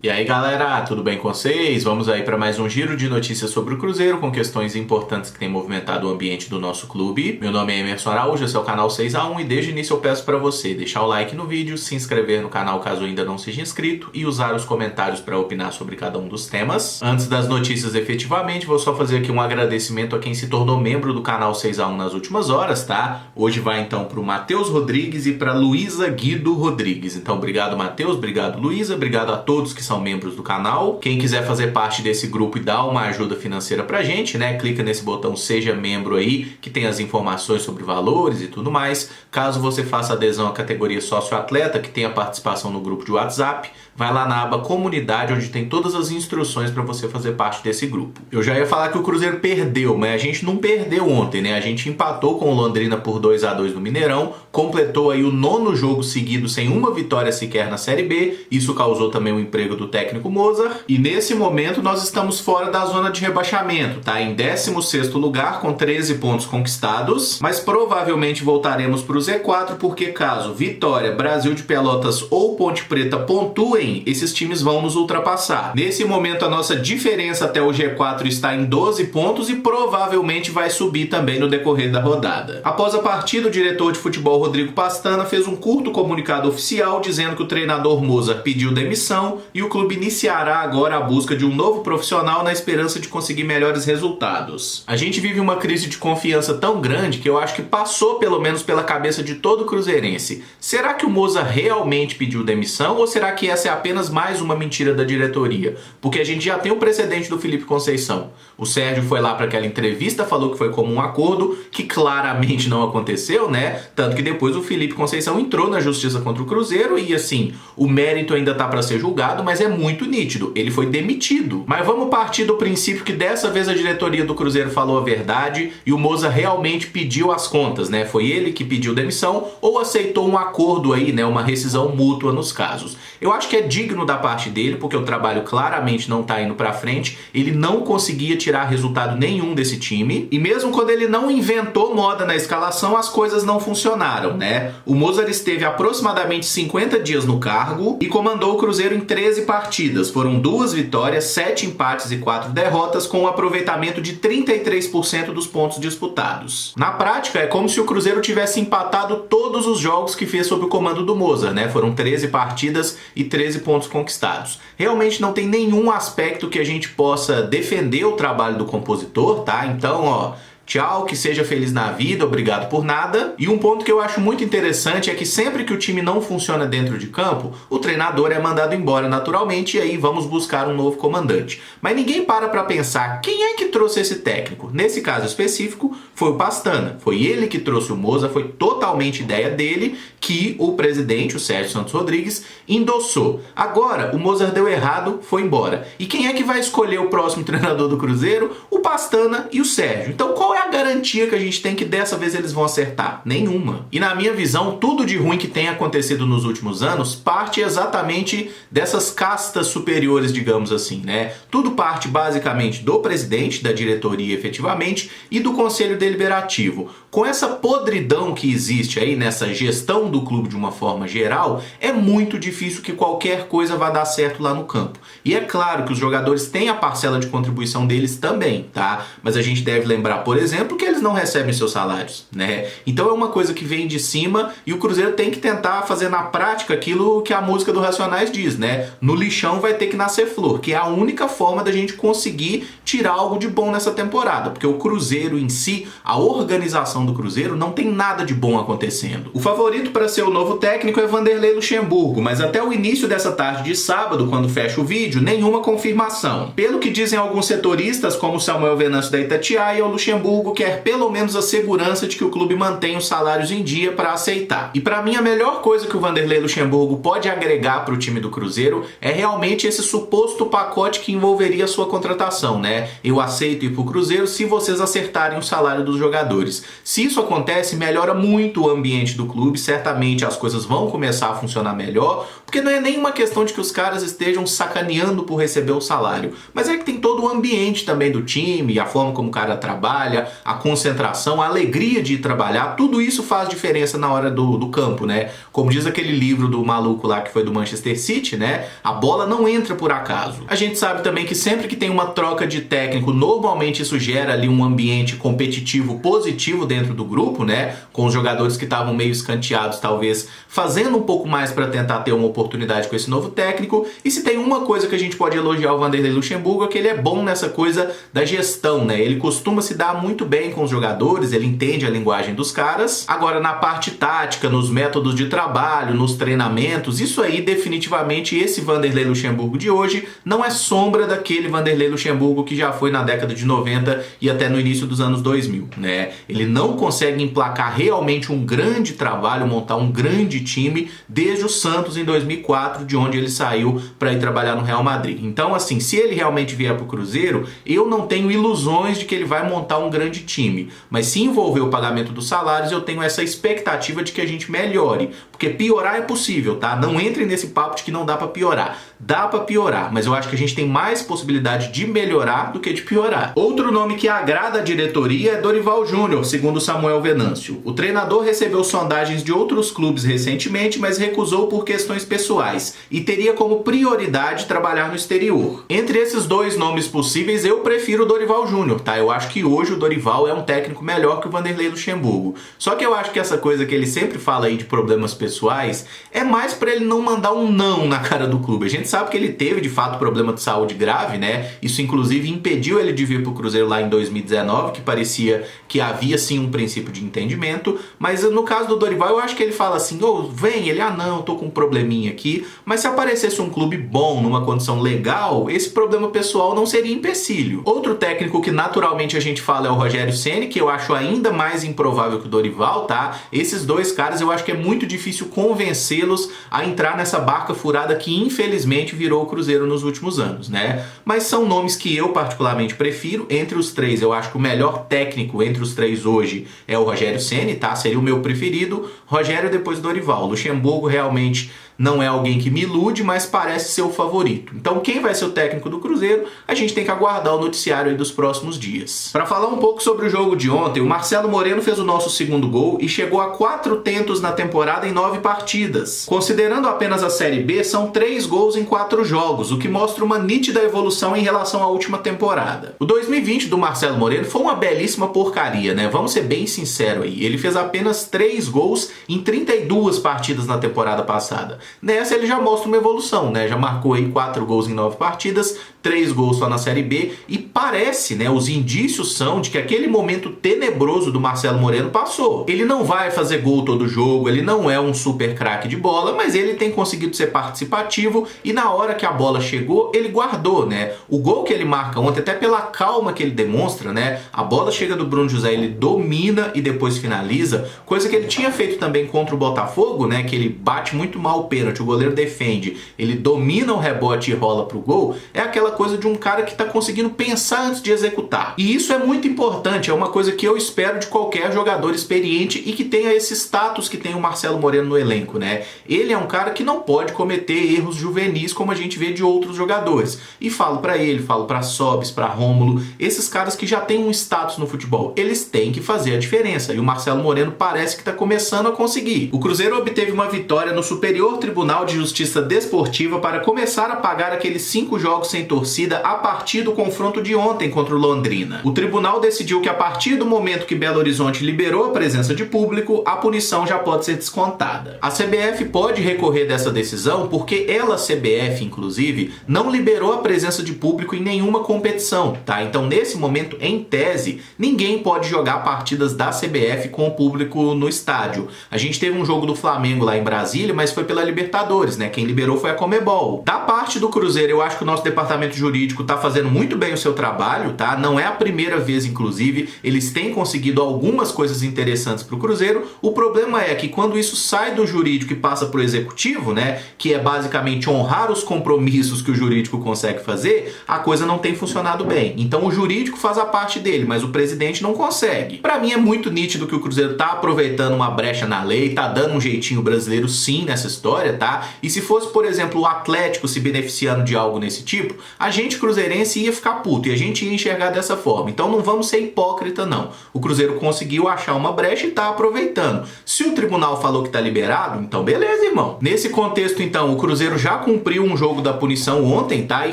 E aí galera, tudo bem com vocês? Vamos aí para mais um giro de notícias sobre o Cruzeiro com questões importantes que têm movimentado o ambiente do nosso clube. Meu nome é Emerson Araújo, esse é o canal 6x1 e desde o início eu peço para você deixar o like no vídeo, se inscrever no canal caso ainda não seja inscrito e usar os comentários para opinar sobre cada um dos temas. Antes das notícias efetivamente, vou só fazer aqui um agradecimento a quem se tornou membro do canal 6x1 nas últimas horas, tá? Hoje vai então para o Matheus Rodrigues e para Luísa Guido Rodrigues. Então obrigado Matheus, obrigado Luísa, obrigado a todos que são membros do canal. Quem quiser fazer parte desse grupo e dar uma ajuda financeira pra gente, né? Clica nesse botão Seja Membro aí, que tem as informações sobre valores e tudo mais. Caso você faça adesão à categoria Sócio Atleta, que tem a participação no grupo de WhatsApp, vai lá na aba Comunidade, onde tem todas as instruções para você fazer parte desse grupo. Eu já ia falar que o Cruzeiro perdeu, mas a gente não perdeu ontem, né? A gente empatou com o Londrina por 2x2 no Mineirão, completou aí o 9º jogo seguido sem uma vitória sequer na Série B. Isso causou também o emprego do técnico Mozart. E nesse momento nós estamos fora da zona de rebaixamento, tá? Em 16º lugar com 13 pontos conquistados, mas provavelmente voltaremos para o Z4 porque caso Vitória, Brasil de Pelotas ou Ponte Preta pontuem, esses times vão nos ultrapassar. Nesse momento a nossa diferença até o G4 está em 12 pontos e provavelmente vai subir também no decorrer da rodada. Após a partida, o diretor de futebol Rodrigo Pastana fez um curto comunicado oficial dizendo que o treinador Mozart pediu demissão e o clube iniciará agora a busca de um novo profissional na esperança de conseguir melhores resultados. A gente vive uma crise de confiança tão grande que eu acho que passou pelo menos pela cabeça de todo cruzeirense. Será que o Mozart realmente pediu demissão ou será que essa é apenas mais uma mentira da diretoria? Porque a gente já tem o precedente do Felipe Conceição. O Sérgio foi lá para aquela entrevista, falou que foi como um acordo, que claramente não aconteceu, né? Tanto que depois o Felipe Conceição entrou na justiça contra o Cruzeiro e assim, o mérito ainda tá para ser julgado, mas é muito nítido. Ele foi demitido. Mas vamos partir do princípio que dessa vez a diretoria do Cruzeiro falou a verdade e o Mozart realmente pediu as contas, né? Foi ele que pediu demissão ou aceitou um acordo aí, né? Uma rescisão mútua nos casos. Eu acho que é digno da parte dele, porque o trabalho claramente não tá indo pra frente. Ele não conseguia tirar resultado nenhum desse time. E mesmo quando ele não inventou moda na escalação, as coisas não funcionaram, né? O Mozart esteve aproximadamente 50 dias no cargo e comandou o Cruzeiro em 13 partidas. Foram 2 vitórias, 7 empates e 4 derrotas, com um aproveitamento de 33% dos pontos disputados. Na prática, é como se o Cruzeiro tivesse empatado todos os jogos que fez sob o comando do Mozart, né? Foram 13 partidas e 13 pontos conquistados. Realmente não tem nenhum aspecto que a gente possa defender o trabalho do compositor, tá? Então, ó, tchau, que seja feliz na vida, obrigado por nada. E um ponto que eu acho muito interessante é que sempre que o time não funciona dentro de campo, o treinador é mandado embora naturalmente e aí vamos buscar um novo comandante. Mas ninguém para pensar quem é que trouxe esse técnico. Nesse caso específico, foi o Pastana. Foi ele que trouxe o Mozart, foi totalmente ideia dele que o presidente, o Sérgio Santos Rodrigues, endossou. Agora, o Mozart deu errado, foi embora. E quem é que vai escolher o próximo treinador do Cruzeiro? O Pastana e o Sérgio. Então qual é a garantia que a gente tem que dessa vez eles vão acertar? Nenhuma. E na minha visão, tudo de ruim que tem acontecido nos últimos anos parte exatamente dessas castas superiores, digamos assim, né? Tudo parte basicamente do presidente, da diretoria efetivamente, e do conselho deliberativo. Com essa podridão que existe aí nessa gestão do clube de uma forma geral, é muito difícil que qualquer coisa vá dar certo lá no campo. E é claro que os jogadores têm a parcela de contribuição deles também, tá? Mas a gente deve lembrar, por exemplo, que eles não recebem seus salários, né? Então é uma coisa que vem de cima e o Cruzeiro tem que tentar fazer na prática aquilo que a música do Racionais diz, né? No lixão vai ter que nascer flor, que é a única forma da gente conseguir tirar algo de bom nessa temporada, porque o Cruzeiro em si, a organização do Cruzeiro não tem nada de bom acontecendo. O favorito para ser o novo técnico é Vanderlei Luxemburgo, mas até o início dessa tarde de sábado, quando fecha o vídeo, nenhuma confirmação. Pelo que dizem alguns setoristas, como Samuel Venâncio da Itatiaia, o Luxemburgo quer pelo menos a segurança de que o clube mantenha os salários em dia para aceitar. E para mim a melhor coisa que o Vanderlei Luxemburgo pode agregar para o time do Cruzeiro é realmente esse suposto pacote que envolveria a sua contratação, né? né? Eu aceito ir pro Cruzeiro se vocês acertarem o salário dos jogadores. Se isso acontece, melhora muito o ambiente do clube, certamente as coisas vão começar a funcionar melhor, porque não é nenhuma questão de que os caras estejam sacaneando por receber o salário, mas é que tem todo o ambiente também do time, a forma como o cara trabalha, a concentração, a alegria de ir trabalhar, tudo isso faz diferença na hora do campo, né? Como diz aquele livro do maluco lá que foi do Manchester City, né? A bola não entra por acaso. A gente sabe também que sempre que tem uma troca de técnico, normalmente isso gera ali um ambiente competitivo positivo dentro do grupo, né? Com os jogadores que estavam meio escanteados, talvez fazendo um pouco mais para tentar ter uma oportunidade com esse novo técnico. E se tem uma coisa que a gente pode elogiar o Vanderlei Luxemburgo é que ele é bom nessa coisa da gestão, né? Ele costuma se dar muito bem com os jogadores, ele entende a linguagem dos caras. Agora, na parte tática, nos métodos de trabalho, nos treinamentos, isso aí definitivamente esse Vanderlei Luxemburgo de hoje não é sombra daquele Vanderlei Luxemburgo que já foi na década de 90 e até no início dos anos 2000, né? Ele não consegue emplacar realmente um grande trabalho, montar um grande time desde o Santos em 2004, de onde ele saiu para ir trabalhar no Real Madrid. Então, assim, se ele realmente vier para o Cruzeiro, eu não tenho ilusões de que ele vai montar um grande time, mas se envolver o pagamento dos salários, eu tenho essa expectativa de que a gente melhore, porque piorar é possível, tá? Não entre nesse papo de que não dá para piorar. Dá para piorar, mas eu acho que a gente tem mais possibilidade de melhorar do que de piorar. Outro nome que agrada a diretoria é Dorival Júnior, segundo Samuel Venâncio. O treinador recebeu sondagens de outros clubes recentemente, mas recusou por questões pessoais e teria como prioridade trabalhar no exterior. Entre esses dois nomes possíveis, eu prefiro o Dorival Júnior, tá? Eu acho que hoje o Dorival é um técnico melhor que o Vanderlei Luxemburgo. Só que eu acho que essa coisa que ele sempre fala aí de problemas pessoais é mais para ele não mandar um não na cara do clube. A gente sabe que ele teve de fato problema de saúde grave, né? Isso inclusive impediu ele de vir pro Cruzeiro lá em 2019, que parecia que havia sim um princípio de entendimento, mas no caso do Dorival eu acho que ele fala assim, vem, ele, não, tô com um probleminha aqui, mas se aparecesse um clube bom, numa condição legal, esse problema pessoal não seria empecilho. Outro técnico que naturalmente a gente fala é o Rogério Ceni, que eu acho ainda mais improvável que o Dorival, tá? Esses dois caras eu acho que é muito difícil convencê-los a entrar nessa barca furada que infelizmente virou o Cruzeiro nos últimos anos, né? Mas são nomes que eu particularmente prefiro. Entre os três, eu acho que o melhor técnico entre os três hoje é o Rogério Ceni, tá? Seria o meu preferido. Rogério depois Dorival. Luxemburgo realmente não é alguém que me ilude, mas parece ser o favorito. Então quem vai ser o técnico do Cruzeiro, a gente tem que aguardar o noticiário aí dos próximos dias. Para falar um pouco sobre o jogo de ontem, o Marcelo Moreno fez o nosso segundo gol e chegou a 4 tentos na temporada em 9 partidas. Considerando apenas a Série B, são 3 gols em 4 jogos, o que mostra uma nítida evolução em relação à última temporada. O 2020 do Marcelo Moreno foi uma belíssima porcaria, né? Vamos ser bem sinceros aí. Ele fez apenas 3 gols em 32 partidas na temporada passada. Nessa ele já mostra uma evolução, né? Já marcou aí 4 gols em 9 partidas, 3 gols só na Série B, e parece, né, os indícios são de que aquele momento tenebroso do Marcelo Moreno passou. Ele não vai fazer gol todo jogo, ele não é um super craque de bola, mas ele tem conseguido ser participativo e na hora que a bola chegou, ele guardou, né? O gol que ele marca ontem, até pela calma que ele demonstra, né? A bola chega do Bruno José, ele domina e depois finaliza, coisa que ele tinha feito também contra o Botafogo, né? Que ele bate muito mal o pênalti, o goleiro defende, ele domina o rebote e rola pro gol, é aquela coisa de um cara que tá conseguindo pensar antes de executar. E isso é muito importante, é uma coisa que eu espero de qualquer jogador experiente e que tenha esse status que tem o Marcelo Moreno no elenco, né? Ele é um cara que não pode cometer erros juvenis como a gente vê de outros jogadores. E falo pra ele, falo pra Sobis, pra Rômulo, esses caras que já têm um status no futebol, eles têm que fazer a diferença. E o Marcelo Moreno parece que tá começando a conseguir. O Cruzeiro obteve uma vitória no Superior Tribunal de Justiça Desportiva para começar a pagar aqueles 5 jogos sem torcida a partir do confronto de ontem contra o Londrina. O tribunal decidiu que a partir do momento que Belo Horizonte liberou a presença de público, a punição já pode ser descontada. A CBF pode recorrer dessa decisão porque ela, CBF inclusive, não liberou a presença de público em nenhuma competição, tá? Então nesse momento, em tese, ninguém pode jogar partidas da CBF com o público no estádio. A gente teve um jogo do Flamengo lá em Brasília, mas foi pela Libertadores, né? Quem liberou foi a Conmebol. Da parte do Cruzeiro, eu acho que o nosso departamento departamento jurídico tá fazendo muito bem o seu trabalho, tá? Não é a primeira vez, inclusive, eles têm conseguido algumas coisas interessantes pro Cruzeiro. O problema é que quando isso sai do jurídico e passa pro executivo, né, que é basicamente honrar os compromissos que o jurídico consegue fazer, a coisa não tem funcionado bem. Então o jurídico faz a parte dele, mas o presidente não consegue. Pra mim é muito nítido que o Cruzeiro tá aproveitando uma brecha na lei, tá dando um jeitinho brasileiro sim nessa história, tá? E se fosse, por exemplo, o Atlético se beneficiando de algo nesse tipo, a gente cruzeirense ia ficar puto e a gente ia enxergar dessa forma. Então não vamos ser hipócrita não. O Cruzeiro conseguiu achar uma brecha e tá aproveitando. Se o tribunal falou que tá liberado, então beleza, irmão. Nesse contexto, então, o Cruzeiro já cumpriu um jogo da punição ontem, tá? E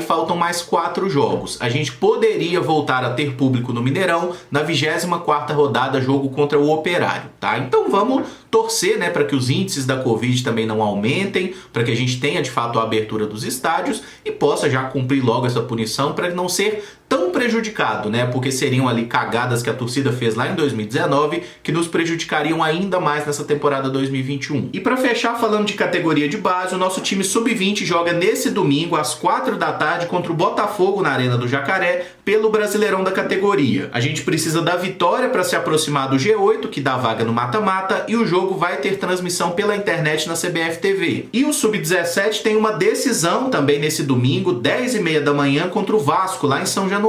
faltam mais 4 jogos. A gente poderia voltar a ter público no Mineirão na 24ª rodada, jogo contra o Operário, tá? Então vamos torcer, né, para que os índices da Covid também não aumentem, para que a gente tenha de fato a abertura dos estádios e possa já cumprir logo essa punição para não ser tão prejudicado, né? Porque seriam ali cagadas que a torcida fez lá em 2019 que nos prejudicariam ainda mais nessa temporada 2021. E para fechar falando de categoria de base, o nosso time sub-20 joga nesse domingo às 4 da tarde contra o Botafogo na Arena do Jacaré pelo Brasileirão da categoria. A gente precisa da vitória para se aproximar do G8, que dá vaga no mata-mata, e o jogo vai ter transmissão pela internet na CBF TV. E o sub-17 tem uma decisão também nesse domingo, 10h30 da manhã, contra o Vasco lá em São Januário.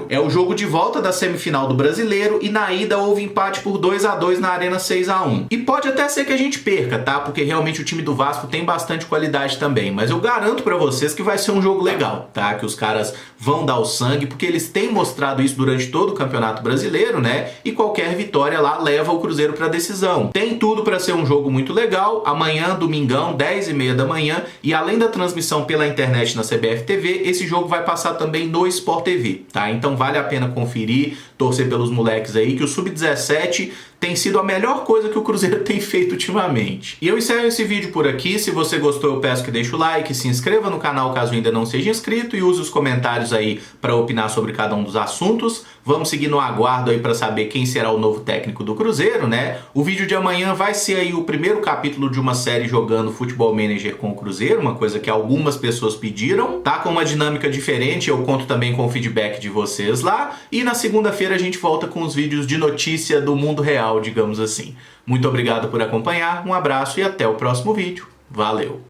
É o jogo de volta da semifinal do Brasileiro e na ida houve empate por 2-2 na Arena 6-1. E pode até ser que a gente perca, tá? Porque realmente o time do Vasco tem bastante qualidade também, mas eu garanto pra vocês que vai ser um jogo legal, tá? Que os caras vão dar o sangue, porque eles têm mostrado isso durante todo o Campeonato Brasileiro, né? E qualquer vitória lá leva o Cruzeiro pra decisão. Tem tudo pra ser um jogo muito legal. Amanhã, domingão, 10h30 da manhã, e além da transmissão pela internet na CBF TV, esse jogo vai passar também no Sport TV. Tá? Então vale a pena conferir, torcer pelos moleques aí, que o Sub-17 tem sido a melhor coisa que o Cruzeiro tem feito ultimamente. E eu encerro esse vídeo por aqui. Se você gostou, eu peço que deixe o like, se inscreva no canal caso ainda não seja inscrito e use os comentários aí para opinar sobre cada um dos assuntos. Vamos seguir no aguardo aí para saber quem será o novo técnico do Cruzeiro, né? O vídeo de amanhã vai ser aí o primeiro capítulo de uma série jogando Futebol Manager com o Cruzeiro, uma coisa que algumas pessoas pediram. Tá com uma dinâmica diferente, eu conto também com o feedback de vocês lá. E na segunda-feira a gente volta com os vídeos de notícia do mundo real, digamos assim. Muito obrigado por acompanhar, um abraço e até o próximo vídeo. Valeu!